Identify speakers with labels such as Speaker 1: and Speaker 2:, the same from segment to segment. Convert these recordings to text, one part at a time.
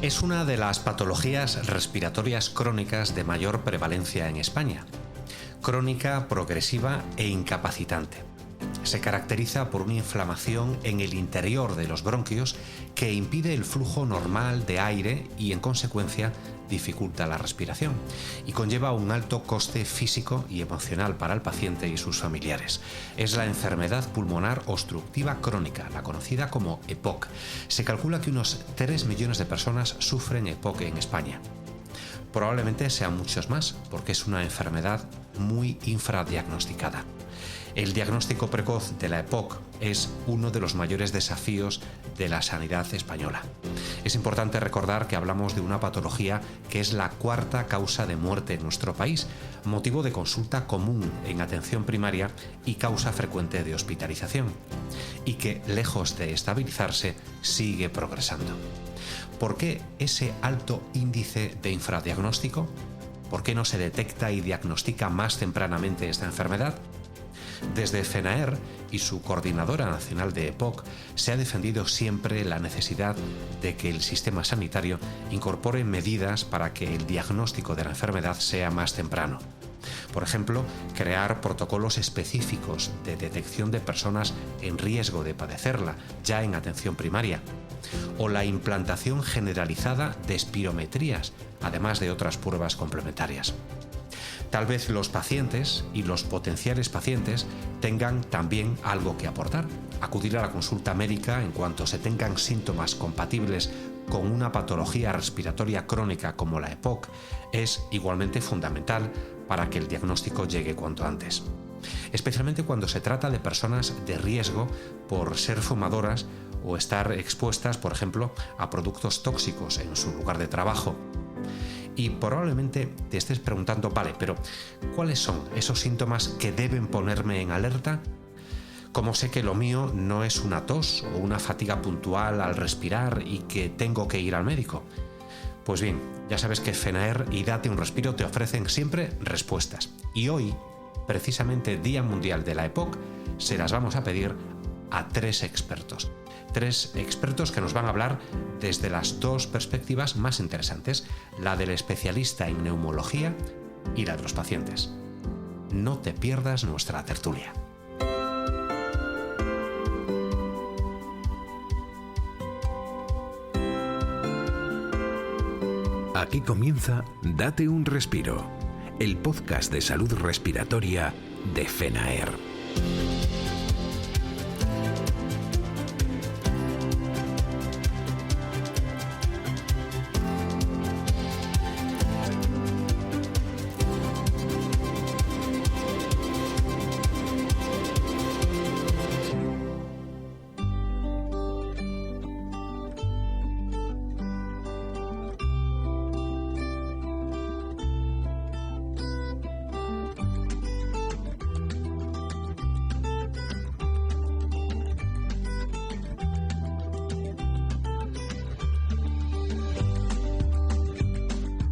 Speaker 1: Es una de las patologías respiratorias crónicas de mayor prevalencia en España. Crónica, progresiva e incapacitante. Se caracteriza por una inflamación en el interior de los bronquios que impide el flujo normal de aire y, en consecuencia, dificulta la respiración y conlleva un alto coste físico y emocional para el paciente y sus familiares. Es la enfermedad pulmonar obstructiva crónica, la conocida como EPOC. Se calcula que unos 3 millones de personas sufren EPOC en España. Probablemente sean muchos más, porque es una enfermedad muy infradiagnosticada. El diagnóstico precoz de la EPOC es uno de los mayores desafíos de la sanidad española. Es importante recordar que hablamos de una patología que es la cuarta causa de muerte en nuestro país, motivo de consulta común en atención primaria y causa frecuente de hospitalización, y que, lejos de estabilizarse, sigue progresando. ¿Por qué ese alto índice de infradiagnóstico? ¿Por qué no se detecta y diagnostica más tempranamente esta enfermedad? Desde FENAER y su Coordinadora Nacional de EPOC se ha defendido siempre la necesidad de que el sistema sanitario incorpore medidas para que el diagnóstico de la enfermedad sea más temprano. Por ejemplo, crear protocolos específicos de detección de personas en riesgo de padecerla ya en atención primaria, o la implantación generalizada de espirometrías, además de otras pruebas complementarias. Tal vez los pacientes y los potenciales pacientes tengan también algo que aportar. Acudir a la consulta médica en cuanto se tengan síntomas compatibles con una patología respiratoria crónica como la EPOC es igualmente fundamental para que el diagnóstico llegue cuanto antes. Especialmente cuando se trata de personas de riesgo por ser fumadoras o estar expuestas, por ejemplo, a productos tóxicos en su lugar de trabajo. Y probablemente te estés preguntando, vale, pero ¿cuáles son esos síntomas que deben ponerme en alerta? ¿Cómo sé que lo mío no es una tos o una fatiga puntual al respirar y que tengo que ir al médico? Pues bien, ya sabes que FENAER y Date un Respiro te ofrecen siempre respuestas. Y hoy, precisamente Día Mundial de la EPOC, se las vamos a pedir a 3 expertos. 3 expertos que nos van a hablar desde las 2 perspectivas más interesantes, la del especialista en neumología y la de los pacientes. No te pierdas nuestra tertulia.
Speaker 2: Aquí comienza Date un Respiro, el podcast de salud respiratoria de FENAER.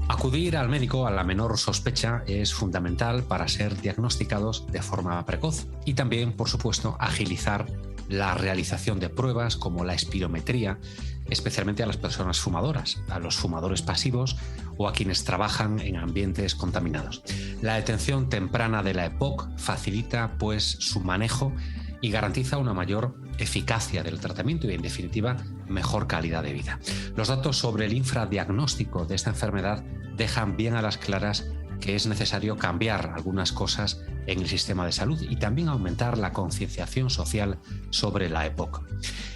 Speaker 1: Acudir al médico a la menor sospecha es fundamental para ser diagnosticados de forma precoz y también, por supuesto, agilizar la realización de pruebas como la espirometría, especialmente a las personas fumadoras, a los fumadores pasivos o a quienes trabajan en ambientes contaminados. La detención temprana de la EPOC facilita, pues, su manejo y garantiza una mayor eficacia del tratamiento y, en definitiva, mejor calidad de vida. Los datos sobre el infradiagnóstico de esta enfermedad dejan bien a las claras que es necesario cambiar algunas cosas en el sistema de salud y también aumentar la concienciación social sobre la EPOC.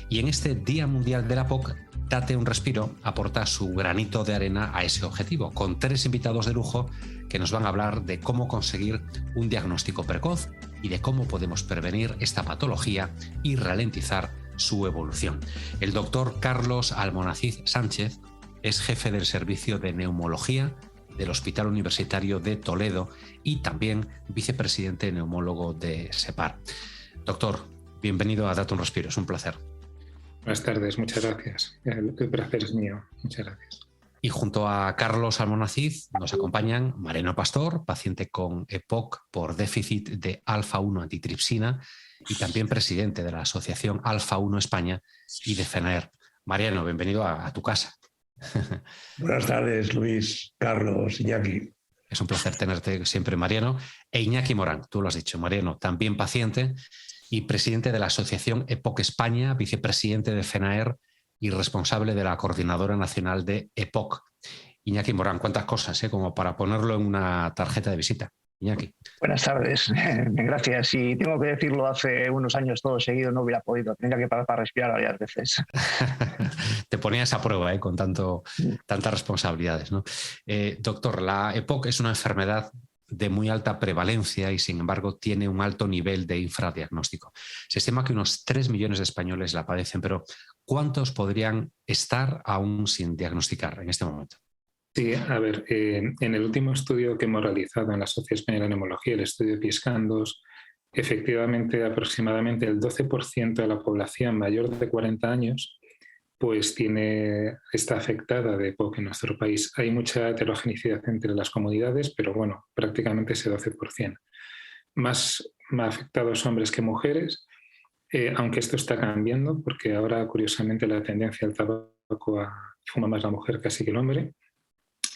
Speaker 1: Y en este Día Mundial de la EPOC, Date un Respiro aporta su granito de arena a ese objetivo, con 3 invitados de lujo que nos van a hablar de cómo conseguir un diagnóstico precoz y de cómo podemos prevenir esta patología y ralentizar su evolución. El doctor Carlos Almonacid Sánchez es jefe del Servicio de Neumología del Hospital Universitario de Toledo y también vicepresidente neumólogo de SEPAR. Doctor, bienvenido a Date un Respiro, es un placer.
Speaker 3: Buenas tardes, muchas gracias. El placer es mío, muchas gracias.
Speaker 1: Y junto a Carlos Almonacid nos acompañan Mariano Pastor, paciente con EPOC por déficit de alfa-1 antitripsina y también presidente de la Asociación Alfa-1 España y de FENAER. Mariano, bienvenido a tu casa.
Speaker 4: Buenas tardes, Luis, Carlos, Iñaki.
Speaker 1: Es un placer tenerte siempre, Mariano. E Iñaki Morán, tú lo has dicho, Mariano, también paciente y presidente de la Asociación EPOC España, vicepresidente de FENAER y responsable de la Coordinadora Nacional de EPOC. Iñaki Morán, cuántas cosas, como para ponerlo en una tarjeta de visita. Iñaki.
Speaker 5: Buenas tardes, gracias. Y tengo que decirlo, hace unos años todo seguido no hubiera podido, tenía que parar para respirar varias veces.
Speaker 1: Te ponías a prueba con tantas responsabilidades, ¿no? Doctor, la EPOC es una enfermedad de muy alta prevalencia y sin embargo tiene un alto nivel de infradiagnóstico. Se estima que unos 3 millones de españoles la padecen, pero ¿cuántos podrían estar aún sin diagnosticar en este momento?
Speaker 3: Sí, a ver, en el último estudio que hemos realizado en la Sociedad Española de Neumología, el estudio PISCAN-2, efectivamente aproximadamente el 12% de la población mayor de 40 años pues está afectada de EPOC en nuestro país. Hay mucha heterogeneidad entre las comunidades, pero bueno, prácticamente ese 12%. Más afectados hombres que mujeres, aunque esto está cambiando, porque ahora curiosamente la tendencia al tabaco fuma más la mujer casi que el hombre.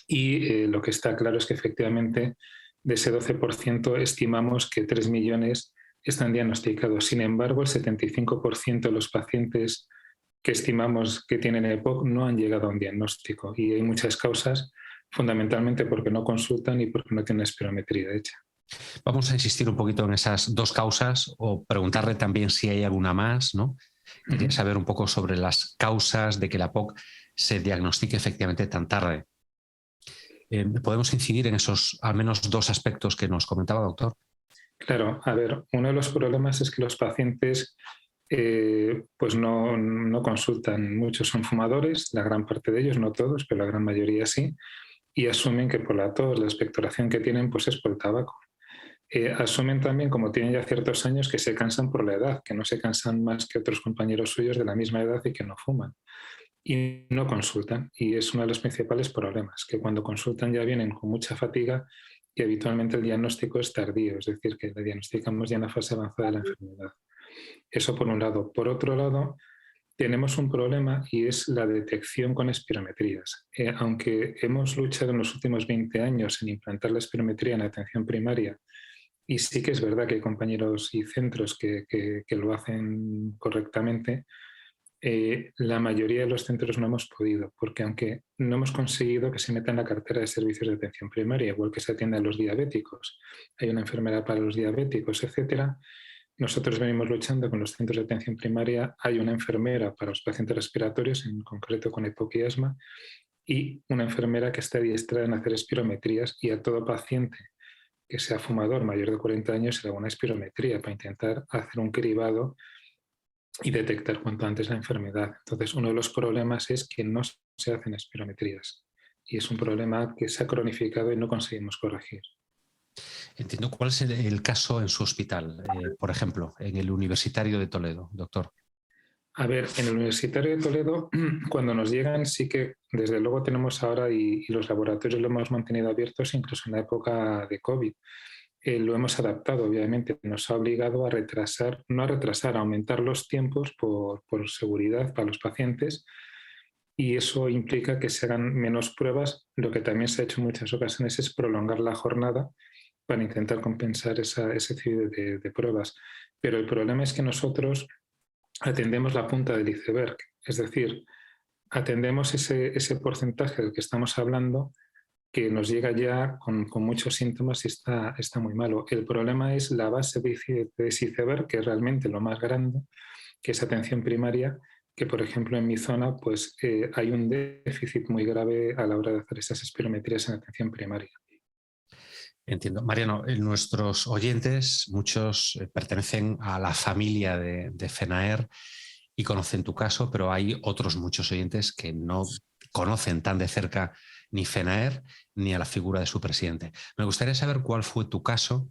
Speaker 3: Y lo que está claro es que efectivamente de ese 12% estimamos que 3 millones están diagnosticados. Sin embargo, el 75% de los pacientes que estimamos que tienen EPOC no han llegado a un diagnóstico. Y hay muchas causas, fundamentalmente porque no consultan y porque no tienen espirometría hecha.
Speaker 1: Vamos a insistir un poquito en esas dos causas o preguntarle también si hay alguna más, ¿no? Quería saber un poco sobre las causas de que la EPOC se diagnostique efectivamente tan tarde. ¿Podemos incidir en esos al menos dos aspectos que nos comentaba, doctor?
Speaker 3: Claro, a ver, uno de los problemas es que los pacientes pues no consultan. Muchos son fumadores, la gran parte de ellos, no todos, pero la gran mayoría sí, y asumen que por la tos, la expectoración que tienen, pues es por el tabaco. Asumen también, como tienen ya ciertos años, que se cansan por la edad, que no se cansan más que otros compañeros suyos de la misma edad y que no fuman. Y no consultan, y es uno de los principales problemas, que cuando consultan ya vienen con mucha fatiga y habitualmente el diagnóstico es tardío, es decir, que le diagnosticamos ya en la fase avanzada de la enfermedad. Eso por un lado. Por otro lado, tenemos un problema y es la detección con espirometrías. Aunque hemos luchado en los últimos 20 años en implantar la espirometría en la atención primaria, y sí que es verdad que hay compañeros y centros que lo hacen correctamente, la mayoría de los centros no hemos podido, porque aunque no hemos conseguido que se meta en la cartera de servicios de atención primaria, igual que se atiende a los diabéticos, hay una enfermera para los diabéticos, etcétera, nosotros venimos luchando con los centros de atención primaria. Hay una enfermera para los pacientes respiratorios, en concreto con EPOC y asma, y una enfermera que está adiestrada en hacer espirometrías, y a todo paciente que sea fumador mayor de 40 años se le haga una espirometría para intentar hacer un cribado y detectar cuanto antes la enfermedad. Entonces, uno de los problemas es que no se hacen espirometrías y es un problema que se ha cronificado y no conseguimos corregir.
Speaker 1: Entiendo. ¿Cuál es el caso en su hospital, por ejemplo, en el Universitario de Toledo, doctor?
Speaker 3: A ver, en el Universitario de Toledo, cuando nos llegan, sí que desde luego tenemos ahora, y los laboratorios lo hemos mantenido abiertos incluso en la época de COVID. Lo hemos adaptado, obviamente, nos ha obligado a a aumentar los tiempos por seguridad para los pacientes, y eso implica que se hagan menos pruebas. Lo que también se ha hecho en muchas ocasiones es prolongar la jornada para intentar compensar ese ciclo de pruebas. Pero el problema es que nosotros atendemos la punta del iceberg, es decir, atendemos ese porcentaje del que estamos hablando que nos llega ya con muchos síntomas y está muy malo. El problema es la base de ese iceberg, que es realmente lo más grande, que es atención primaria, que por ejemplo en mi zona pues, hay un déficit muy grave a la hora de hacer esas espirometrías en atención primaria.
Speaker 1: Entiendo. Mariano, nuestros oyentes, muchos pertenecen a la familia de FENAER y conocen tu caso, pero hay otros muchos oyentes que no conocen tan de cerca ni FENAER ni a la figura de su presidente. Me gustaría saber cuál fue tu caso.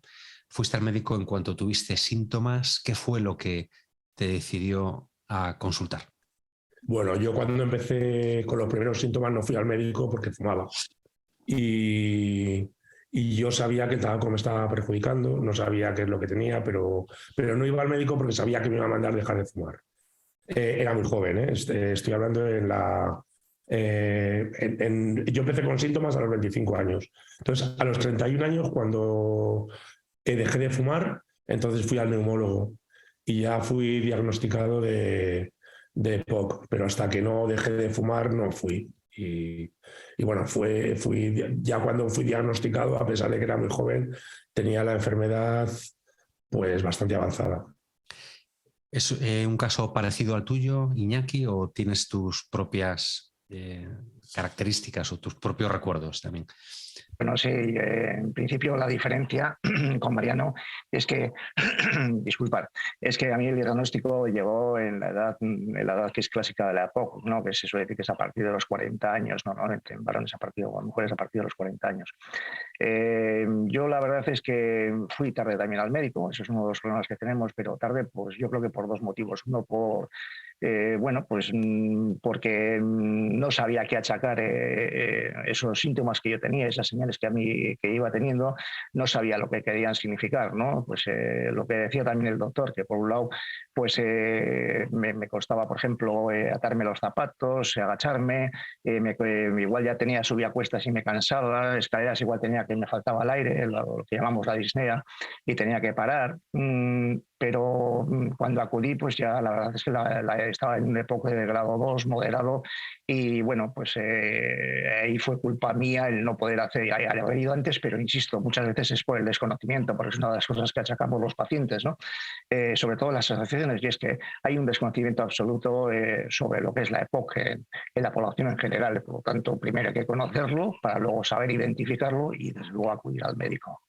Speaker 1: ¿Fuiste al médico en cuanto tuviste síntomas? ¿Qué fue lo que te decidió a consultar?
Speaker 4: Bueno, yo cuando empecé con los primeros síntomas no fui al médico porque fumaba. Y yo sabía que el tabaco me estaba perjudicando, no sabía qué es lo que tenía, pero no iba al médico porque sabía que me iba a mandar dejar de fumar. Era muy joven, ¿eh? Estoy hablando en Yo empecé con síntomas a los 25 años. Entonces, a los 31 años, cuando dejé de fumar, entonces fui al neumólogo y ya fui diagnosticado de EPOC, pero hasta que no dejé de fumar no fui. Y bueno, ya cuando fui diagnosticado, a pesar de que era muy joven, tenía la enfermedad pues bastante avanzada.
Speaker 1: ¿Es un caso parecido al tuyo, Iñaki, o tienes tus propias características o tus propios recuerdos también?
Speaker 5: Bueno, sí, en principio la diferencia con Mariano es que, disculpad, es que a mí el diagnóstico llegó en la edad que es clásica de la EPOC, ¿no? Que se suele decir que es a partir de los 40 años, normalmente en varones o en mujeres a partir de los 40 años. Yo la verdad es que fui tarde también al médico, eso es uno de los problemas que tenemos, pero tarde pues yo creo que por dos motivos. Uno porque no sabía qué achacar esos síntomas que yo tenía, esas señales que iba teniendo, no sabía lo que querían significar, ¿no? Pues lo que decía también el doctor, que por un lado pues me costaba, por ejemplo, atarme los zapatos, agacharme, igual ya subía cuestas y me cansaba, escaleras igual tenía que me faltaba el aire, lo que llamamos la disnea, y tenía que parar. Pero cuando acudí, pues ya la verdad es que estaba en un época de grado 2, moderado, y bueno, pues ahí fue culpa mía el no poder haber ido antes, pero insisto, muchas veces es por el desconocimiento, porque es una de las cosas que achacamos los pacientes, ¿no? Sobre todo las asociaciones, y es que hay un desconocimiento absoluto sobre lo que es la EPOC en la población en general. Por lo tanto, primero hay que conocerlo para luego saber identificarlo y desde luego acudir al médico.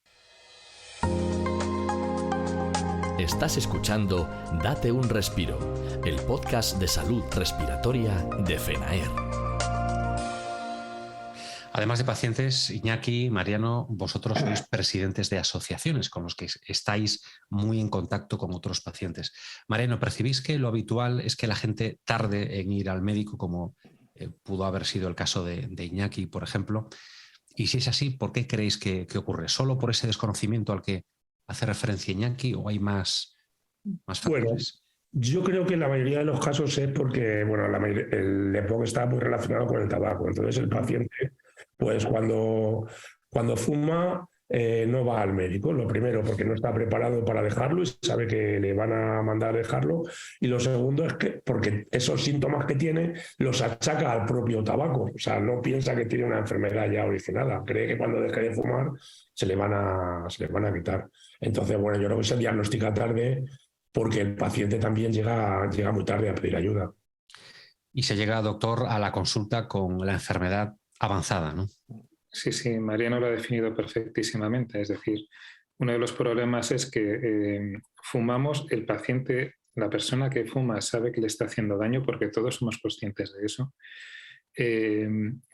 Speaker 6: Estás escuchando Date un Respiro, el podcast de salud respiratoria de FENAER.
Speaker 1: Además de pacientes, Iñaki, Mariano, vosotros sois presidentes de asociaciones con los que estáis muy en contacto con otros pacientes. Mariano, ¿percibís que lo habitual es que la gente tarde en ir al médico, como pudo haber sido el caso de Iñaki, por ejemplo? Y si es así, ¿por qué creéis que ocurre? ¿Solo por ese desconocimiento al que hace referencia Iñaki o hay más factores?
Speaker 4: Bueno, yo creo que en la mayoría de los casos es porque el EPOC está muy relacionado con el tabaco. Entonces el paciente, pues cuando fuma, no va al médico. Lo primero, porque no está preparado para dejarlo y sabe que le van a mandar a dejarlo. Y lo segundo es que porque esos síntomas que tiene los achaca al propio tabaco. O sea, no piensa que tiene una enfermedad ya originada. Cree que cuando deje de fumar se le van a quitar. Entonces, bueno, yo creo que se diagnostica tarde porque el paciente también llega muy tarde a pedir ayuda.
Speaker 1: Y se llega, doctor, a la consulta con la enfermedad avanzada, ¿no?
Speaker 3: Sí, Mariano lo ha definido perfectísimamente. Es decir, uno de los problemas es que fumamos, el paciente, la persona que fuma sabe que le está haciendo daño porque todos somos conscientes de eso.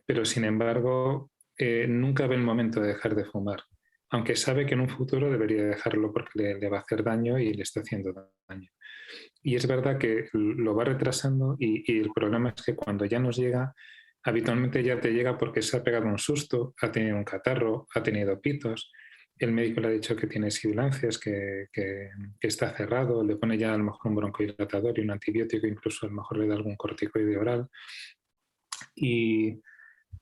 Speaker 3: Pero sin embargo, nunca ve el momento de dejar de fumar, aunque sabe que en un futuro debería dejarlo porque le va a hacer daño y le está haciendo daño. Y es verdad que lo va retrasando y el problema es que cuando ya nos llega, habitualmente ya te llega porque se ha pegado un susto, ha tenido un catarro, ha tenido pitos, el médico le ha dicho que tiene sibilancias, que está cerrado, le pone ya a lo mejor un broncohilatador y un antibiótico, incluso a lo mejor le da algún corticoide oral y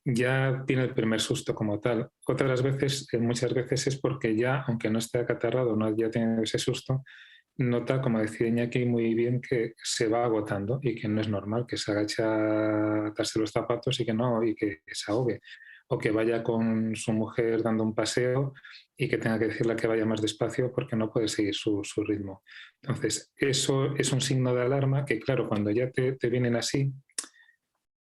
Speaker 3: ya tiene el primer susto como tal. Muchas veces es porque ya, aunque no esté acatarrado, no haya tenido ese susto, nota, como decía Iñaki muy bien, que se va agotando y que no es normal, que se agacha a atarse los zapatos y que se ahogue, o que vaya con su mujer dando un paseo y que tenga que decirle que vaya más despacio porque no puede seguir su ritmo. Entonces, eso es un signo de alarma que, claro, cuando ya te vienen así,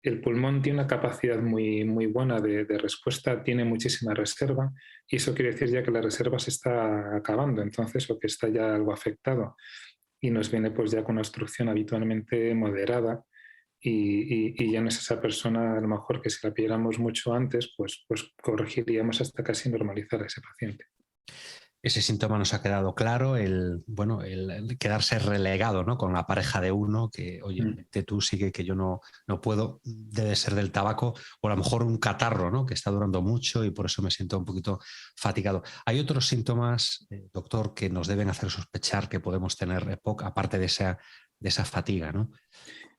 Speaker 3: el pulmón tiene una capacidad muy, muy buena de respuesta, tiene muchísima reserva y eso quiere decir ya que la reserva se está acabando, entonces, o que está ya algo afectado y nos viene pues ya con una obstrucción habitualmente moderada y ya no es esa persona, a lo mejor que si la pidiéramos mucho antes, pues corregiríamos hasta casi normalizar a ese paciente.
Speaker 1: Ese síntoma nos ha quedado claro, el quedarse relegado, ¿no? Con la pareja de uno, que, oye, vete tú, sigue que yo no puedo, debe ser del tabaco, o a lo mejor un catarro, ¿no? Que está durando mucho y por eso me siento un poquito fatigado. ¿Hay otros síntomas, doctor, que nos deben hacer sospechar que podemos tener EPOC, aparte de esa fatiga, ¿no?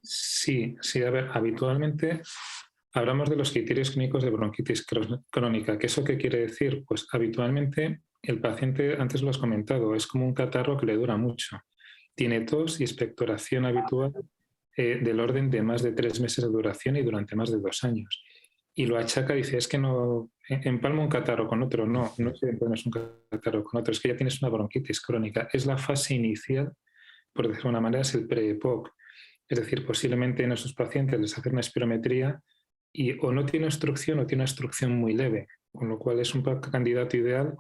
Speaker 3: Sí, a ver, habitualmente Hablamos de los criterios clínicos de bronquitis crónica. ¿Qué eso qué quiere decir? Pues habitualmente el paciente, antes lo has comentado, es como un catarro que le dura mucho. Tiene tos y expectoración habitual del orden de más de 3 meses de duración y durante más de 2 años. Y lo achaca, dice, es que no empalmo un catarro con otro. No es que empalmes un catarro con otro, es que ya tienes una bronquitis crónica. Es la fase inicial, por decirlo de alguna manera, es el pre-EPOC. Es decir, posiblemente en esos pacientes les hacen una espirometría y o no tiene obstrucción o tiene una obstrucción muy leve, con lo cual es un candidato ideal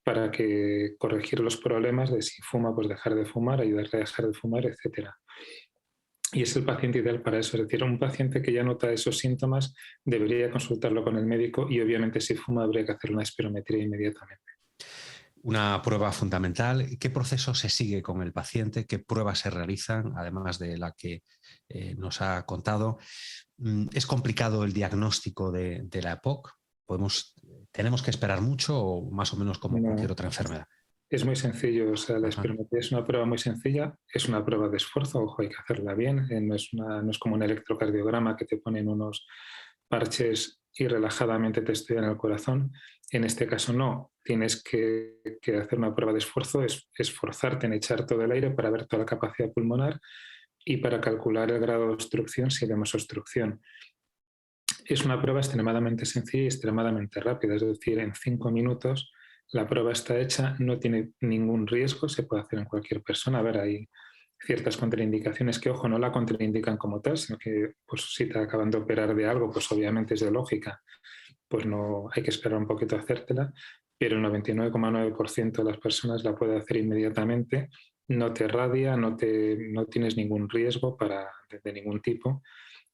Speaker 3: para que corregir los problemas de si fuma, pues dejar de fumar, ayudarle a dejar de fumar, etc. Y es el paciente ideal para eso. Es decir, un paciente que ya nota esos síntomas debería consultarlo con el médico y obviamente si fuma habría que hacer una espirometría inmediatamente.
Speaker 1: Una prueba fundamental. ¿Qué proceso se sigue con el paciente? ¿Qué pruebas se realizan, además de la que nos ha contado? ¿Es complicado el diagnóstico de la EPOC? ¿Tenemos que esperar mucho o más o menos como cualquier otra enfermedad?
Speaker 3: Es muy sencillo, o sea, la espirometría es una prueba muy sencilla, es una prueba de esfuerzo, ojo, hay que hacerla bien, no es como un electrocardiograma que te ponen unos parches y relajadamente te estudian el corazón. En este caso no, tienes que hacer una prueba de esfuerzo, es esforzarte en echar todo el aire para ver toda la capacidad pulmonar y para calcular el grado de obstrucción si vemos obstrucción. Es una prueba extremadamente sencilla y extremadamente rápida, es decir, en 5 minutos la prueba está hecha, no tiene ningún riesgo, se puede hacer en cualquier persona. A ver, hay ciertas contraindicaciones que, ojo, no la contraindican como tal, sino que pues, si te acaban de operar de algo, pues obviamente es de lógica, pues no hay que esperar un poquito a hacértela, pero el 99,9% de las personas la puede hacer inmediatamente, no te radia, no tienes ningún riesgo de ningún tipo,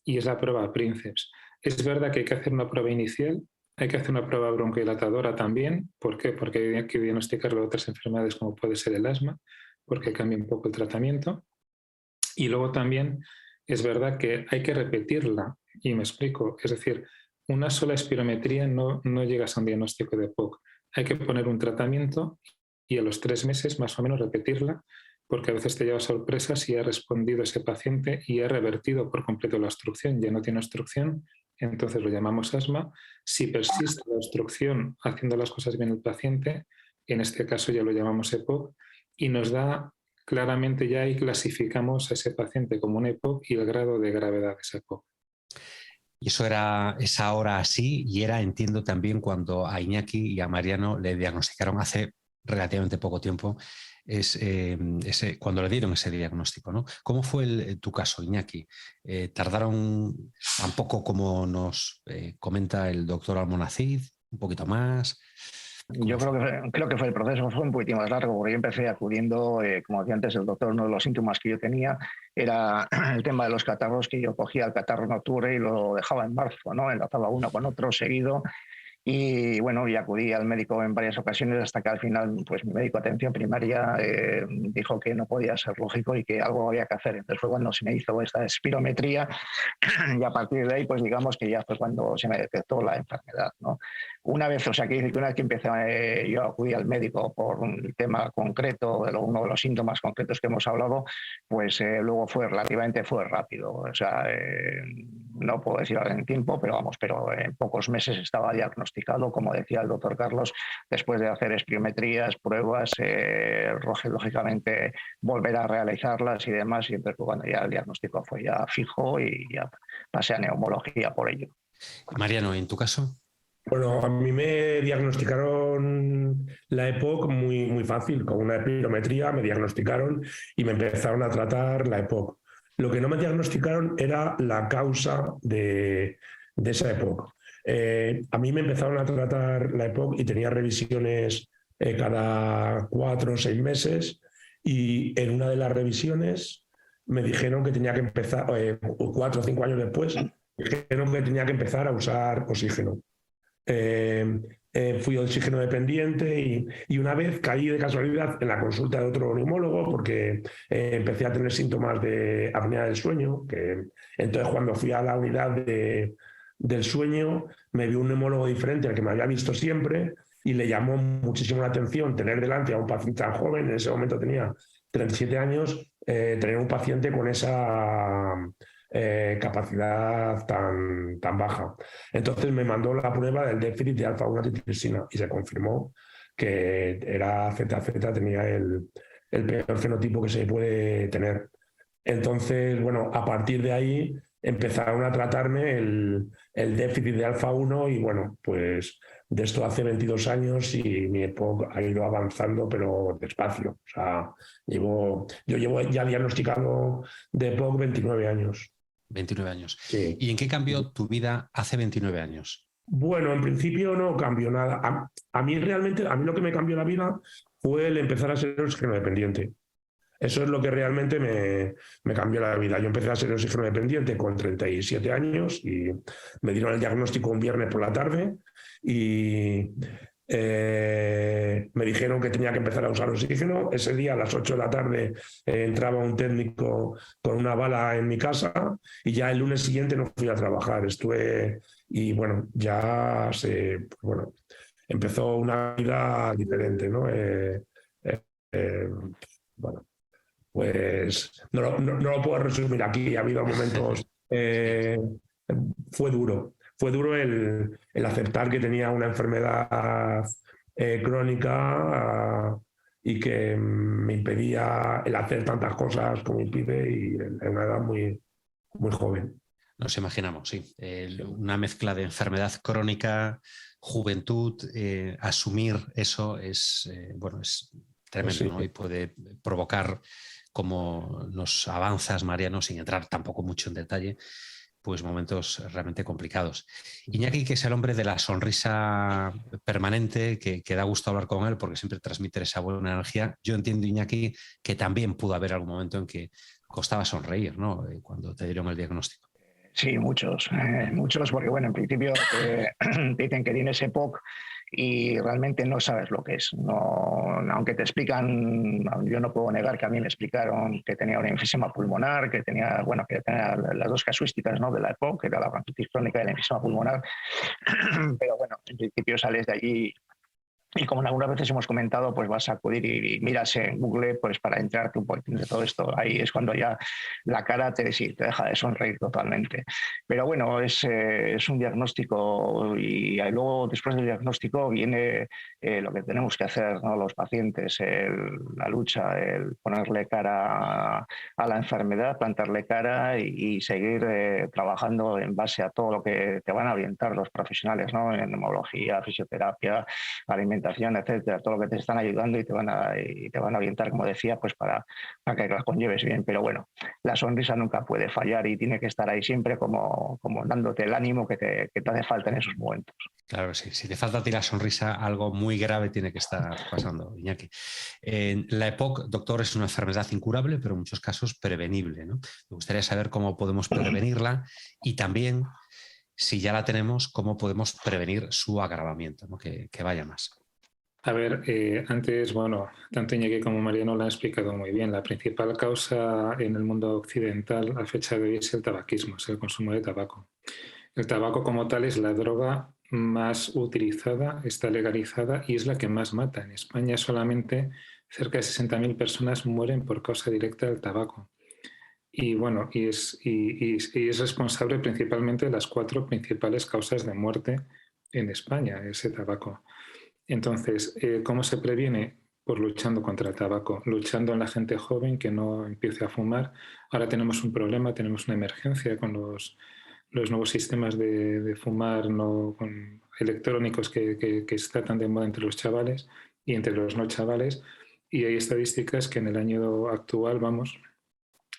Speaker 3: y es la prueba Princeps. Es verdad que hay que hacer una prueba inicial, hay que hacer una prueba bronquidilatadora también. ¿Por qué? Porque hay que diagnosticarlo de otras enfermedades como puede ser el asma, porque cambia un poco el tratamiento. Y luego también es verdad que hay que repetirla, y me explico. Es decir, una sola espirometría no llegas a un diagnóstico de EPOC. Hay que poner un tratamiento y a los 3 meses más o menos repetirla, porque a veces te lleva sorpresa si ha respondido ese paciente y ha revertido por completo la obstrucción, ya no tiene obstrucción, entonces lo llamamos asma. Si persiste la obstrucción haciendo las cosas bien el paciente, en este caso ya lo llamamos EPOC y nos da claramente ya y clasificamos a ese paciente como un EPOC y el grado de gravedad de ese EPOC.
Speaker 1: Y eso es ahora así y era, entiendo, también cuando a Iñaki y a Mariano le diagnosticaron hace relativamente poco tiempo, cuando le dieron ese diagnóstico, ¿no? ¿Cómo fue tu caso, Iñaki? ¿Tardaron tampoco como nos comenta el doctor Almonacid? ¿Un poquito más?
Speaker 5: Yo creo que fue el proceso, fue un poquitín más largo, porque yo empecé acudiendo, como decía antes el doctor, uno de los síntomas que yo tenía era el tema de los catarros, que yo cogía el catarro en octubre y lo dejaba en marzo, ¿no? Enlazaba uno con otro seguido. Y bueno, y acudí al médico en varias ocasiones hasta que al final pues mi médico de atención primaria dijo que no podía ser lógico y que algo había que hacer. Entonces fue cuando se me hizo esta espirometría y a partir de ahí pues digamos que ya fue cuando se me detectó la enfermedad, ¿no? Una vez, o sea, que una vez que empecé yo acudí al médico por un tema concreto, uno de los síntomas concretos que hemos hablado, pues luego fue rápido. O sea, no puedo decir ahora en tiempo, pero en pocos meses estaba diagnosticado, como decía el doctor Carlos, después de hacer espirometrías, pruebas, lógicamente volver a realizarlas y demás, y entonces cuando ya el diagnóstico fue ya fijo y ya pasé a neumología por ello.
Speaker 1: Mariano, ¿en tu caso?
Speaker 4: Bueno, a mí me diagnosticaron la EPOC muy, muy fácil, con una espirometría me diagnosticaron y me empezaron a tratar la EPOC. Lo que no me diagnosticaron era la causa de esa EPOC. A mí me empezaron a tratar la EPOC y tenía revisiones cada 4 o 6 meses y en una de las revisiones me dijeron que tenía que empezar, 4 o 5 años después, dijeron que tenía que empezar a usar oxígeno. Fui oxígeno dependiente y una vez caí de casualidad en la consulta de otro neumólogo porque empecé a tener síntomas de apnea del sueño, que entonces cuando fui a la unidad del sueño me vio un neumólogo diferente al que me había visto siempre y le llamó muchísimo la atención tener delante a un paciente tan joven, en ese momento tenía 37 años, tener un paciente con esa capacidad tan baja. Entonces me mandó la prueba del déficit de alfa-1-antitrisina y se confirmó que era ZZ, tenía el peor fenotipo que se puede tener. Entonces, bueno, a partir de ahí empezaron a tratarme el déficit de alfa-1 y bueno, pues de esto hace 22 años y mi EPOC ha ido avanzando, pero despacio. O sea, yo llevo ya diagnosticado de EPOC 29 años.
Speaker 1: 29 años.
Speaker 4: Sí.
Speaker 1: ¿Y en qué cambió tu vida hace 29 años?
Speaker 4: Bueno, en principio no cambió nada. A mí lo que me cambió la vida fue el empezar a ser oxígeno dependiente. Eso es lo que realmente me cambió la vida. Yo empecé a ser oxígeno dependiente con 37 años y me dieron el diagnóstico un viernes por la tarde y me dijeron que tenía que empezar a usar oxígeno. Ese día a las 8 de la tarde entraba un técnico con una bala en mi casa y ya el lunes siguiente no fui a trabajar. Y bueno, empezó una vida diferente, ¿no? Bueno, pues no lo puedo resumir aquí. Ha habido momentos... fue duro el aceptar que tenía una enfermedad crónica y que me impedía el hacer tantas cosas como impide y en una edad muy, muy joven.
Speaker 1: Nos imaginamos, sí. Una mezcla de enfermedad crónica, juventud, asumir eso es tremendo, sí. ¿No? Y puede provocar, como nos avanzas, Mariano, sin entrar tampoco mucho en detalle, pues momentos realmente complicados. Iñaki, que es el hombre de la sonrisa permanente, que da gusto hablar con él porque siempre transmite esa buena energía. Yo entiendo, Iñaki, que también pudo haber algún momento en que costaba sonreír, ¿no? Cuando te dieron el diagnóstico.
Speaker 5: Sí, muchos, porque bueno, en principio te dicen que tienes EPOC y realmente no sabes lo que es. No, aunque te explican, yo no puedo negar que a mí me explicaron que tenía un enfisema pulmonar, que tenía las dos casuísticas, ¿no?, de la EPOC, que era la bronquitis crónica y el enfisema pulmonar, pero bueno, en principio sales de allí. Y como algunas veces hemos comentado, pues vas a acudir y miras en Google pues para enterarte un poquito de todo esto. Ahí es cuando ya la cara te deja de sonreír totalmente. Pero bueno, es un diagnóstico y luego después del diagnóstico viene lo que tenemos que hacer, ¿no?, los pacientes, la lucha, el ponerle cara a la enfermedad, plantarle cara y seguir trabajando en base a todo lo que te van a orientar los profesionales, ¿no?, en neumología, fisioterapia, alimentación, etcétera, todo lo que te están ayudando y te van a orientar, como decía, pues para que las conlleves bien. Pero bueno, la sonrisa nunca puede fallar y tiene que estar ahí siempre como dándote el ánimo que te hace falta en esos momentos.
Speaker 1: Claro que sí, si te falta a ti la sonrisa, algo muy grave tiene que estar pasando, Iñaki. La EPOC, doctor, es una enfermedad incurable, pero en muchos casos prevenible, ¿no? Me gustaría saber cómo podemos prevenirla y también, si ya la tenemos, cómo podemos prevenir su agravamiento, ¿no?, que vaya más.
Speaker 3: A ver, antes, bueno, tanto Iñaki como Mariano lo han explicado muy bien. La principal causa en el mundo occidental a fecha de hoy es el tabaquismo, es el consumo de tabaco. El tabaco como tal es la droga más utilizada, está legalizada y es la que más mata. En España solamente cerca de 60.000 personas mueren por causa directa del tabaco. Y bueno, y es responsable principalmente de las 4 principales causas de muerte en España, ese tabaco. Entonces, ¿cómo se previene? Pues luchando contra el tabaco, luchando en la gente joven que no empiece a fumar. Ahora tenemos un problema, tenemos una emergencia con los nuevos sistemas de fumar con electrónicos que están tan de moda entre los chavales y entre los no chavales. Y hay estadísticas que en el año actual,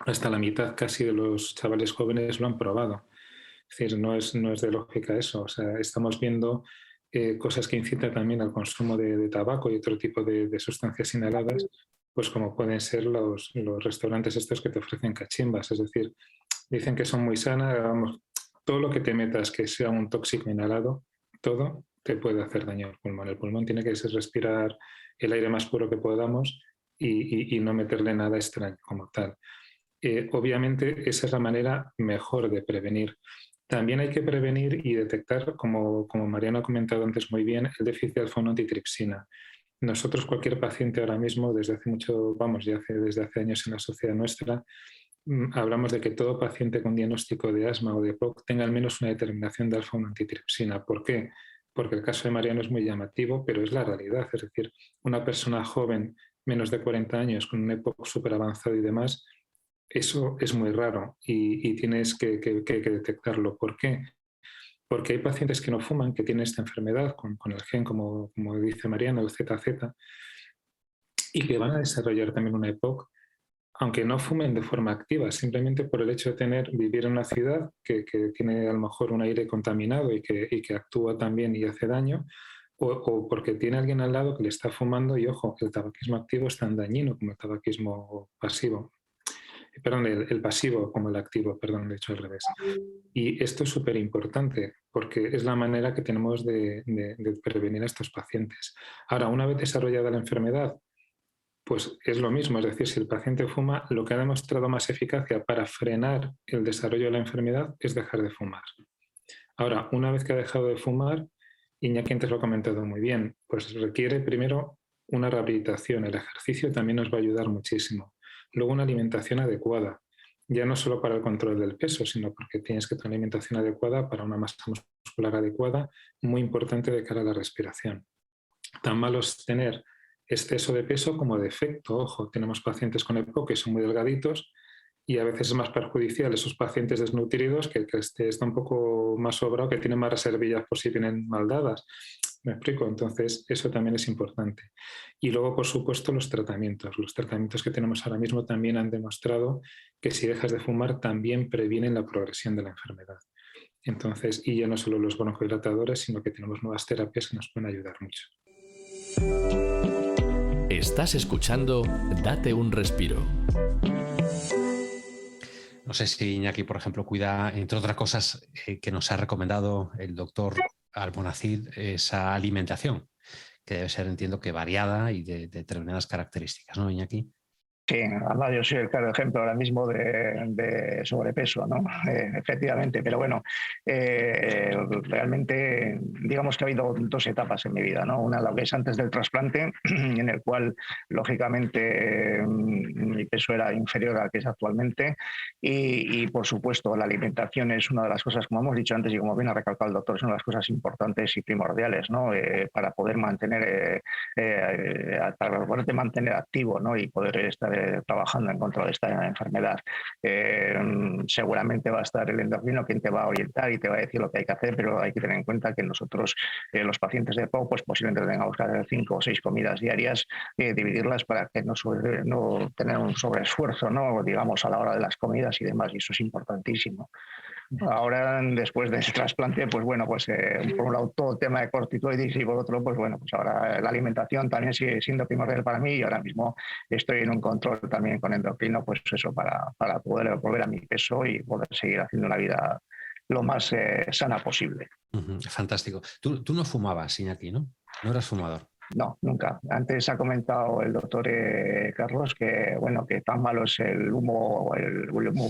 Speaker 3: hasta la mitad casi de los chavales jóvenes lo han probado. Es decir, no es de lógica eso. O sea, estamos viendo cosas que incitan también al consumo de tabaco y otro tipo de sustancias inhaladas, pues como pueden ser los restaurantes estos que te ofrecen cachimbas. Es decir, dicen que son muy sanas, todo lo que te metas que sea un tóxico inhalado, todo te puede hacer daño al pulmón. El pulmón tiene que ser respirar el aire más puro que podamos y no meterle nada extraño como tal. Obviamente esa es la manera mejor de prevenir. También hay que prevenir y detectar, como Mariano ha comentado antes muy bien, el déficit de alfa-1-antitrypsina. Nosotros, cualquier paciente ahora mismo, desde hace años en la sociedad nuestra, hablamos de que todo paciente con diagnóstico de asma o de EPOC tenga al menos una determinación de alfa-1 antitripsina. ¿Por qué? Porque el caso de Mariano es muy llamativo, pero es la realidad. Es decir, una persona joven, menos de 40 años, con un EPOC súper avanzado y demás, eso es muy raro y tienes que detectarlo. ¿Por qué? Porque hay pacientes que no fuman, que tienen esta enfermedad con el gen, como dice Mariano, el ZZ, y que van a desarrollar también una EPOC, aunque no fumen de forma activa, simplemente por el hecho de vivir en una ciudad que tiene a lo mejor un aire contaminado y que actúa también y hace daño, o porque tiene alguien al lado que le está fumando y, ojo, el tabaquismo activo es tan dañino como el tabaquismo pasivo. Perdón, el pasivo como el activo, perdón, de hecho al revés. Y esto es súper importante porque es la manera que tenemos de prevenir a estos pacientes. Ahora, una vez desarrollada la enfermedad, pues es lo mismo, es decir, si el paciente fuma, lo que ha demostrado más eficacia para frenar el desarrollo de la enfermedad es dejar de fumar. Ahora, una vez que ha dejado de fumar, Iñaki antes lo ha comentado muy bien, pues requiere primero una rehabilitación, el ejercicio también nos va a ayudar muchísimo. Luego una alimentación adecuada, ya no solo para el control del peso, sino porque tienes que tener una alimentación adecuada para una masa muscular adecuada, muy importante de cara a la respiración. Tan malo es tener exceso de peso como defecto. Ojo, tenemos pacientes con EPOC que son muy delgaditos y a veces es más perjudicial esos pacientes desnutridos que está un poco más sobrado, que tienen más reservillas por si vienen mal dadas. ¿Me explico? Entonces, eso también es importante. Y luego, por supuesto, los tratamientos. Los tratamientos que tenemos ahora mismo también han demostrado que si dejas de fumar también previenen la progresión de la enfermedad. Entonces, y ya no solo los broncohidratadores, sino que tenemos nuevas terapias que nos pueden ayudar mucho.
Speaker 6: Estás escuchando Date un Respiro.
Speaker 1: No sé si Iñaki, por ejemplo, cuida, entre otras cosas, que nos ha recomendado el doctor Almonacid, esa alimentación, que debe ser, entiendo, que variada y de determinadas características, ¿no, Iñaki?
Speaker 5: Sí, además yo soy el claro ejemplo ahora mismo de sobrepeso, ¿no? Efectivamente, pero bueno, realmente digamos que ha habido dos etapas en mi vida, ¿no? Una, lo que es antes del trasplante, en el cual lógicamente mi peso era inferior al que es actualmente y por supuesto la alimentación es una de las cosas, como hemos dicho antes y como bien ha recalcado el doctor, es una de las cosas importantes y primordiales, ¿no? Para poder mantener, para poderte mantener activo, ¿no? Y poder estar trabajando en contra de esta enfermedad. Seguramente va a estar el endocrino quien te va a orientar y te va a decir lo que hay que hacer, pero hay que tener en cuenta que nosotros, los pacientes de EPOC, pues posiblemente tengamos que hacer 5 o 6 comidas diarias, dividirlas para que no tener un sobreesfuerzo, ¿no? Digamos, a la hora de las comidas y demás, y eso es importantísimo. Ahora, después de ese trasplante, pues bueno, pues por un lado todo el tema de corticoides y por otro, pues bueno, pues ahora la alimentación también sigue siendo primordial para mí y ahora mismo estoy en un control también con endocrino, pues eso, para poder volver a mi peso y poder seguir haciendo una vida lo más sana posible.
Speaker 1: Fantástico. Tú no fumabas, Iñaki, ¿no? No eras fumador.
Speaker 5: No, nunca. Antes ha comentado el doctor Carlos que bueno, que tan malo es el humo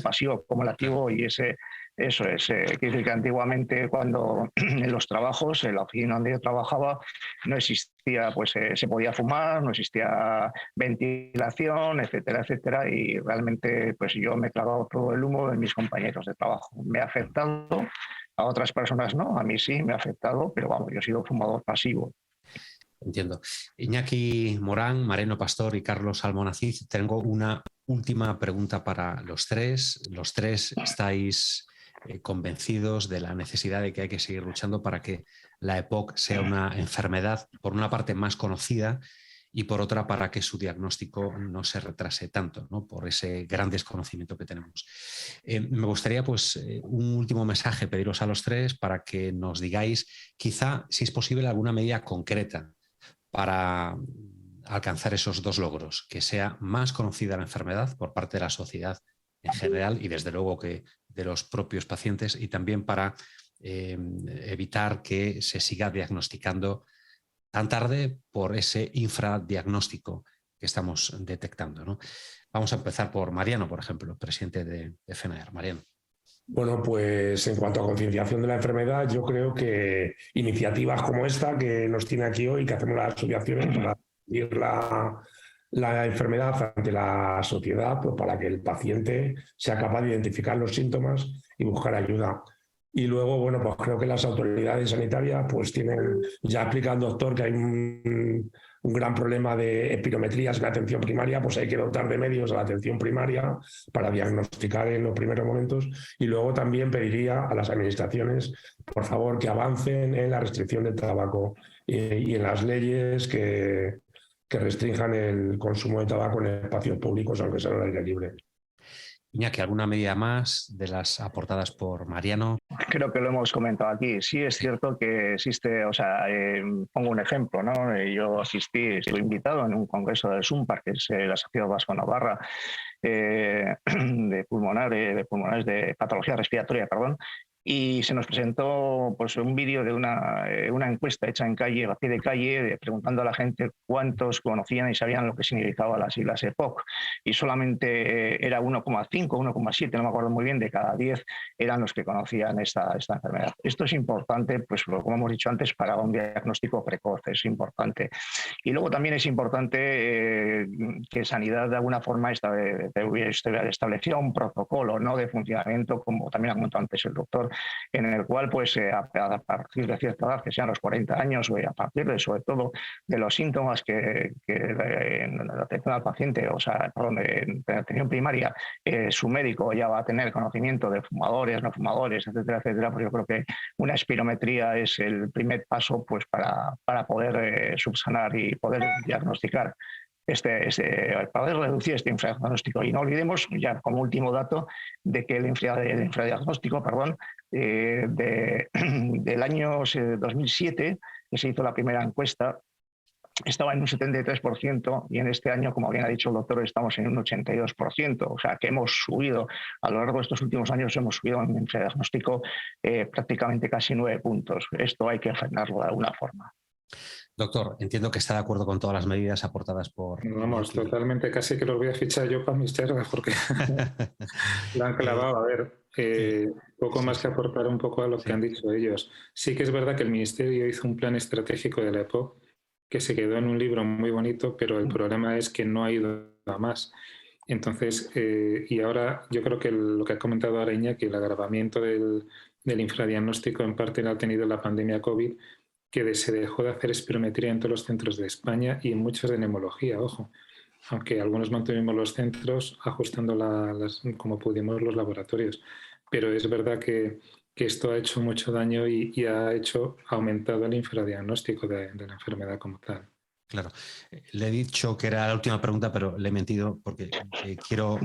Speaker 5: pasivo como el activo y eso es. Quiere decir que antiguamente cuando en los trabajos, en la oficina donde yo trabajaba, no existía, pues se podía fumar, no existía ventilación, etcétera, etcétera, y realmente pues yo me he clavado todo el humo de mis compañeros de trabajo. Me ha afectado, a otras personas no, a mí sí me ha afectado, pero vamos, yo he sido fumador pasivo.
Speaker 1: Entiendo. Iñaki Morán, Mariano Pastor y Carlos Almonacid, tengo una última pregunta para los tres. Los tres estáis convencidos de la necesidad de que hay que seguir luchando para que la EPOC sea una enfermedad, por una parte, más conocida y por otra, para que su diagnóstico no se retrase tanto, ¿no? Por ese gran desconocimiento que tenemos. Me gustaría, pues, un último mensaje, pediros a los tres para que nos digáis, quizá, si es posible, alguna medida concreta para alcanzar esos dos logros, que sea más conocida la enfermedad por parte de la sociedad en general y desde luego que de los propios pacientes, y también para evitar que se siga diagnosticando tan tarde por ese infradiagnóstico que estamos detectando, ¿no? Vamos a empezar por Mariano, por ejemplo, presidente de FENAER. Mariano.
Speaker 4: Bueno, pues en cuanto a concienciación de la enfermedad, yo creo que iniciativas como esta que nos tiene aquí hoy, que hacemos las asociaciones para conseguir la enfermedad ante la sociedad, pues para que el paciente sea capaz de identificar los síntomas y buscar ayuda. Y luego, bueno, pues creo que las autoridades sanitarias pues tienen, ya explica el doctor que hay un gran problema de espirometrías en la atención primaria, pues hay que dotar de medios a la atención primaria para diagnosticar en los primeros momentos. Y luego también pediría a las administraciones, por favor, que avancen en la restricción del tabaco y en las leyes que restrinjan el consumo de tabaco en espacios públicos, aunque sea al aire libre.
Speaker 1: Iñaki, ¿alguna medida más de las aportadas por Mariano?
Speaker 5: Creo que lo hemos comentado aquí. Sí es cierto que existe, o sea, pongo un ejemplo, ¿no? Yo estuve invitado en un congreso del SUMPAR, que es la Sociedad Vasco-Navarra de pulmonares de patología respiratoria, perdón. Y se nos presentó pues, un vídeo de una encuesta hecha en calle, a pie de calle, preguntando a la gente cuántos conocían y sabían lo que significaban las siglas EPOC. Y solamente era 1,5, 1,7, no me acuerdo muy bien, de cada 10 eran los que conocían esta enfermedad. Esto es importante, pues como hemos dicho antes, para un diagnóstico precoz, es importante. Y luego también es importante que Sanidad de alguna forma estableciera un protocolo, ¿no?, de funcionamiento, como también ha comentado antes el doctor, en el cual pues a partir de cierta edad, que sean los 40 años, o a partir de, sobre todo, de los síntomas que en la atención al paciente, o sea, perdón, en atención primaria, su médico ya va a tener conocimiento de fumadores, no fumadores, etcétera, etcétera, pues yo creo que una espirometría es el primer paso pues para poder subsanar y poder diagnosticar para poder reducir este infradiagnóstico. Y no olvidemos, ya como último dato, de que el infradiagnóstico, del año 2007, que se hizo la primera encuesta, estaba en un 73% y en este año, como bien ha dicho el doctor, estamos en un 82%. O sea, que hemos subido, a lo largo de estos últimos años, hemos subido en infradiagnóstico prácticamente casi 9 puntos. Esto hay que frenarlo de alguna forma.
Speaker 1: Doctor, entiendo que está de acuerdo con todas las medidas aportadas por...
Speaker 3: Vamos, totalmente, casi que los voy a fichar yo para mis charlas porque la han clavado. A ver, poco más que aportar un poco a lo que han dicho ellos. Sí que es verdad que el Ministerio hizo un plan estratégico de la EPOC que se quedó en un libro muy bonito, pero el problema es que no ha ido a más. Entonces, y ahora yo creo que lo que ha comentado ahora Iñaki, el agravamiento del infradiagnóstico en parte lo ha tenido la pandemia COVID, que se dejó de hacer espirometría en todos los centros de España y en muchos de neumología, ojo, aunque algunos mantuvimos los centros ajustando como pudimos los laboratorios. Pero es verdad que esto ha hecho mucho daño y ha aumentado el infradiagnóstico de la enfermedad como tal.
Speaker 1: Claro. Le he dicho que era la última pregunta, pero le he mentido porque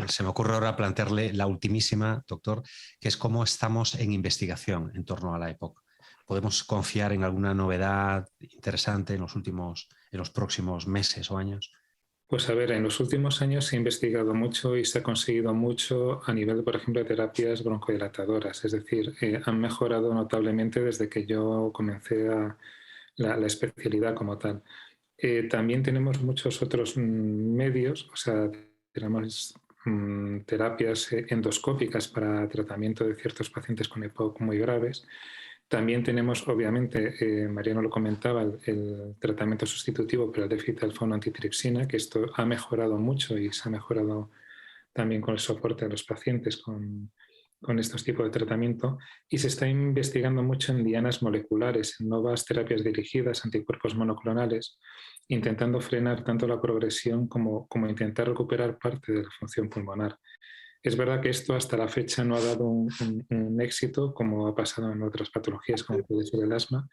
Speaker 1: se me ocurre ahora plantearle la ultimísima, doctor, que es cómo estamos en investigación en torno a la EPOC. ¿Podemos confiar en alguna novedad interesante en los próximos meses o años?
Speaker 3: Pues a ver, en los últimos años se ha investigado mucho y se ha conseguido mucho a nivel, por ejemplo, de terapias broncodilatadoras. Es decir, han mejorado notablemente desde que yo comencé la especialidad como tal. También tenemos muchos otros medios, o sea, tenemos terapias endoscópicas para tratamiento de ciertos pacientes con EPOC muy graves. También tenemos, obviamente, Mariano lo comentaba, el tratamiento sustitutivo para el déficit de alfa-1-antitripsina, que esto ha mejorado mucho y se ha mejorado también con el soporte a los pacientes con estos tipos de tratamiento. Y se está investigando mucho en dianas moleculares, en nuevas terapias dirigidas, anticuerpos monoclonales, intentando frenar tanto la progresión como intentar recuperar parte de la función pulmonar. Es verdad que esto hasta la fecha no ha dado un éxito como ha pasado en otras patologías como puede ser el asma,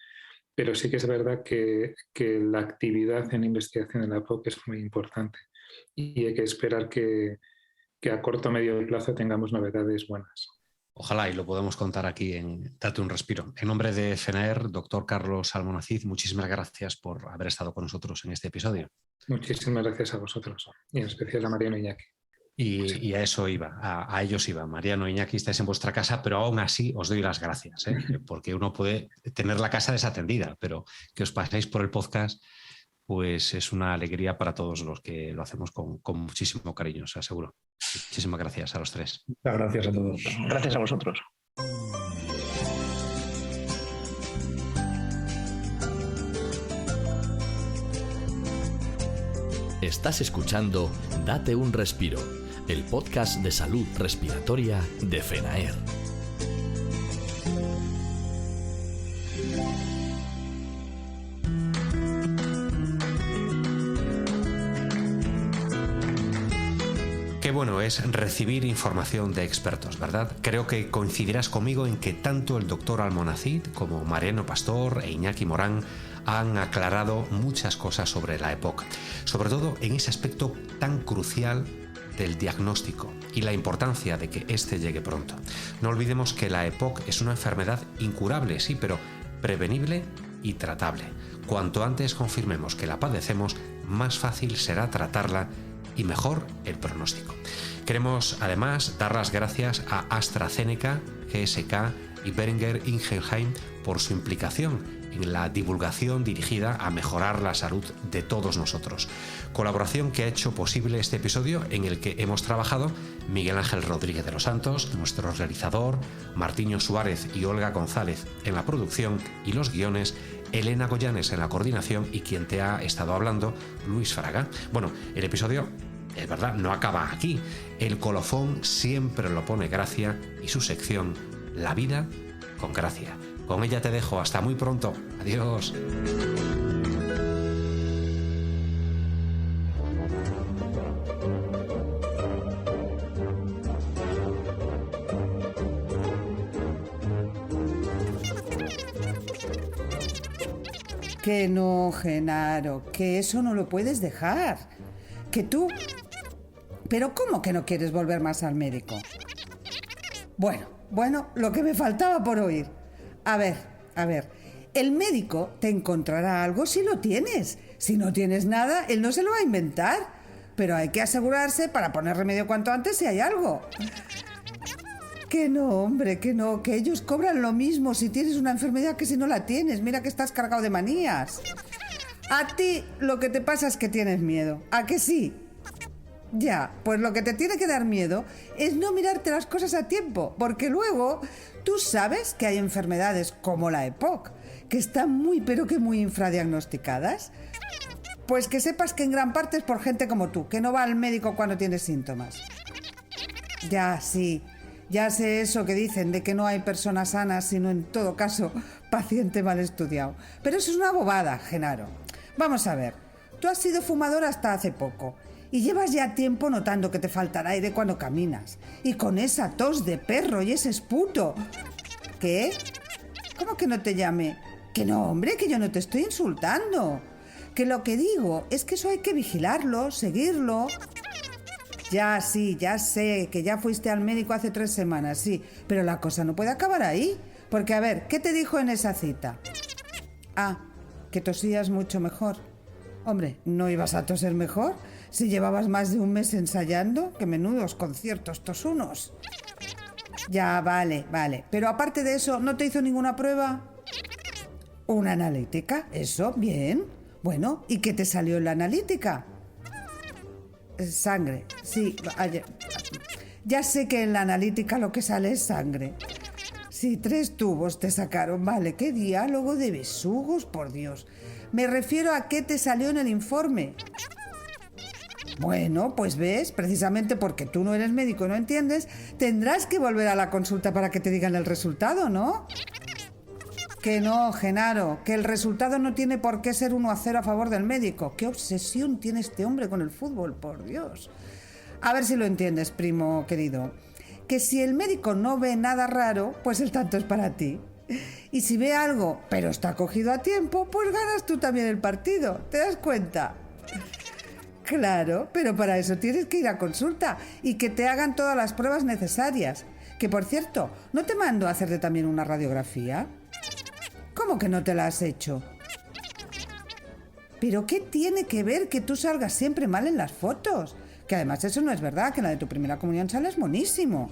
Speaker 3: pero sí que es verdad que la actividad en investigación en la EPOC es muy importante y hay que esperar que a corto o medio plazo tengamos novedades buenas.
Speaker 1: Ojalá y lo podemos contar aquí en Date un Respiro. En nombre de FENAER, doctor Carlos Almonacid, muchísimas gracias por haber estado con nosotros en este episodio.
Speaker 3: Muchísimas gracias a vosotros y en especial a Mariano Iñaki.
Speaker 1: Y a eso iba, a ellos iba. Mariano, Iñaki, estáis en vuestra casa, pero aún así os doy las gracias, porque uno puede tener la casa desatendida, pero que os paséis por el podcast, pues es una alegría para todos los que lo hacemos con muchísimo cariño, os aseguro. Muchísimas gracias a los tres.
Speaker 4: Muchas gracias a todos.
Speaker 5: Gracias a vosotros.
Speaker 6: Estás escuchando Date un Respiro, el podcast de salud respiratoria de FENAER.
Speaker 1: Qué bueno es recibir información de expertos, ¿verdad? Creo que coincidirás conmigo en que tanto el doctor Almonacid como Mariano Pastor e Iñaki Morán han aclarado muchas cosas sobre la EPOC, sobre todo en ese aspecto tan crucial del diagnóstico y la importancia de que éste llegue pronto. No olvidemos que la EPOC es una enfermedad incurable, sí, pero prevenible y tratable. Cuanto antes confirmemos que la padecemos, más fácil será tratarla y mejor el pronóstico. Queremos además dar las gracias a AstraZeneca, GSK y Boehringer Ingelheim por su implicación en la divulgación dirigida a mejorar la salud de todos nosotros. Colaboración que ha hecho posible este episodio en el que hemos trabajado Miguel Ángel Rodríguez de los Santos, nuestro realizador, Martiño Suárez y Olga González en la producción y los guiones, Elena Goyanes en la coordinación y quien te ha estado hablando, Luis Fraga. Bueno, el episodio, es verdad, no acaba aquí. El colofón siempre lo pone Gracia y su sección La vida con Gracia. Con ella te dejo. Hasta muy pronto. Adiós.
Speaker 7: Que no, Genaro, que eso no lo puedes dejar. Que tú... ¿Pero cómo que no quieres volver más al médico? Bueno, lo que me faltaba por oír. A ver, el médico te encontrará algo si lo tienes. Si no tienes nada, él no se lo va a inventar. Pero hay que asegurarse para poner remedio cuanto antes si hay algo. Que no, hombre, que no, que ellos cobran lo mismo si tienes una enfermedad que si no la tienes. Mira que estás cargado de manías. A ti lo que te pasa es que tienes miedo. ¿A que sí? Ya, pues lo que te tiene que dar miedo es no mirarte las cosas a tiempo, porque luego tú sabes que hay enfermedades como la EPOC, que están muy pero que muy infradiagnosticadas. Pues que sepas que en gran parte es por gente como tú, que no va al médico cuando tiene síntomas. Ya, sí. Ya sé eso que dicen de que no hay personas sanas, sino en todo caso, paciente mal estudiado. Pero eso es una bobada, Genaro. Vamos a ver, tú has sido fumador hasta hace poco y llevas ya tiempo notando que te falta el aire cuando caminas. Y con esa tos de perro y ese esputo. ¿Qué? ¿Cómo que no te llame? Que no, hombre, que yo no te estoy insultando. Que lo que digo es que eso hay que vigilarlo, seguirlo... Ya, sí, ya sé, que ya fuiste al médico hace 3 semanas, sí, pero la cosa no puede acabar ahí. Porque, a ver, ¿qué te dijo en esa cita? Ah, que tosías mucho mejor. Hombre, ¿no ibas a toser mejor si llevabas más de un mes ensayando? ¡Qué menudos conciertos tosunos! Ya, vale, pero aparte de eso, ¿no te hizo ninguna prueba? ¿Una analítica? Eso, bien. Bueno, ¿y qué te salió en la analítica? Sangre, sí. Ya sé que en la analítica lo que sale es sangre. Sí, 3 tubos te sacaron, vale. Qué diálogo de besugos, por Dios. Me refiero a qué te salió en el informe. Bueno, pues ves, precisamente porque tú no eres médico y no entiendes, tendrás que volver a la consulta para que te digan el resultado, ¿no? Que no, Genaro, que el resultado no tiene por qué ser 1-0 a favor del médico. ¿Qué obsesión tiene este hombre con el fútbol, por Dios? A ver si lo entiendes, primo querido. Que si el médico no ve nada raro, pues el tanto es para ti. Y si ve algo, pero está cogido a tiempo, pues ganas tú también el partido. ¿Te das cuenta? Claro, pero para eso tienes que ir a consulta y que te hagan todas las pruebas necesarias. Que, por cierto, ¿no te mando a hacerte también una radiografía? ¿Cómo que no te la has hecho? ¿Pero qué tiene que ver que tú salgas siempre mal en las fotos? Que además eso no es verdad, que en la de tu primera comunión sales monísimo.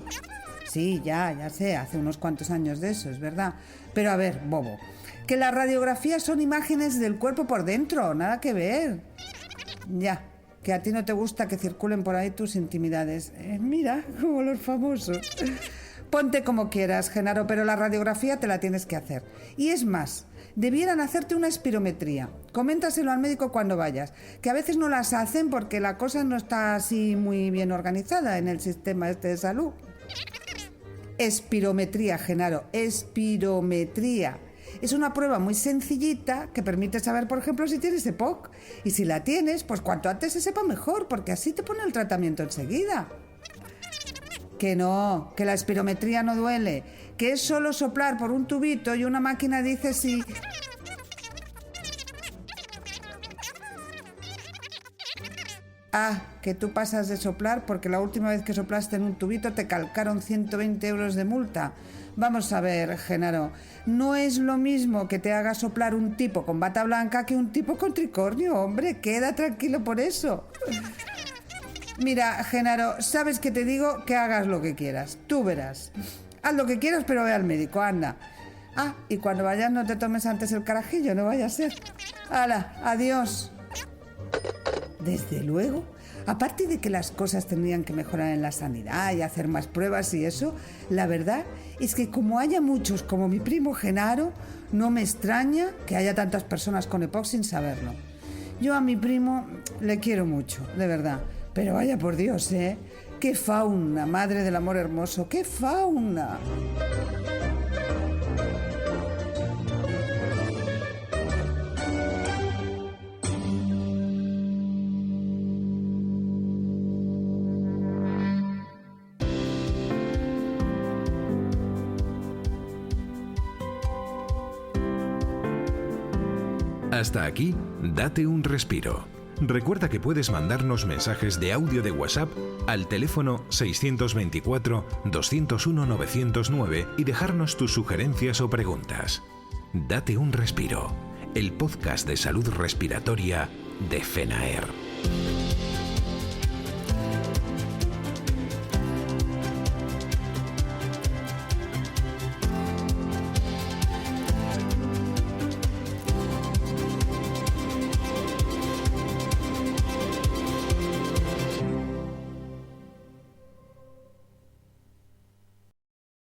Speaker 7: Sí, ya sé, hace unos cuantos años de eso, es verdad. Pero a ver, bobo, que las radiografías son imágenes del cuerpo por dentro, nada que ver. Ya, que a ti no te gusta que circulen por ahí tus intimidades. Mira, como los famosos. Ponte como quieras, Genaro, pero la radiografía te la tienes que hacer. Y es más, debieran hacerte una espirometría. Coméntaselo al médico cuando vayas, que a veces no las hacen porque la cosa no está así muy bien organizada en el sistema este de salud. Espirometría, Genaro, espirometría. Es una prueba muy sencillita que permite saber, por ejemplo, si tienes EPOC. Y si la tienes, pues cuanto antes se sepa mejor, porque así te pone el tratamiento enseguida. Que no, que la espirometría no duele, que es solo soplar por un tubito y una máquina dice si... Ah, que tú pasas de soplar porque la última vez que soplaste en un tubito te calcaron 120 euros de multa. Vamos a ver, Genaro, no es lo mismo que te haga soplar un tipo con bata blanca que un tipo con tricornio, hombre, queda tranquilo por eso. Mira, Genaro, sabes que te digo que hagas lo que quieras, tú verás. Haz lo que quieras, pero ve al médico, anda. Ah, y cuando vayas no te tomes antes el carajillo, no vaya a ser. ¡Hala, adiós! Desde luego, aparte de que las cosas tendrían que mejorar en la sanidad y hacer más pruebas y eso, la verdad es que como haya muchos como mi primo Genaro, no me extraña que haya tantas personas con EPOC sin saberlo. Yo a mi primo le quiero mucho, de verdad, pero vaya por Dios, ¿eh? ¡Qué fauna, madre del amor hermoso! ¡Qué fauna!
Speaker 2: Hasta aquí, date un respiro. Recuerda que puedes mandarnos mensajes de audio de WhatsApp al teléfono 624-201-909 y dejarnos tus sugerencias o preguntas. Date un respiro, el podcast de salud respiratoria de FENAER.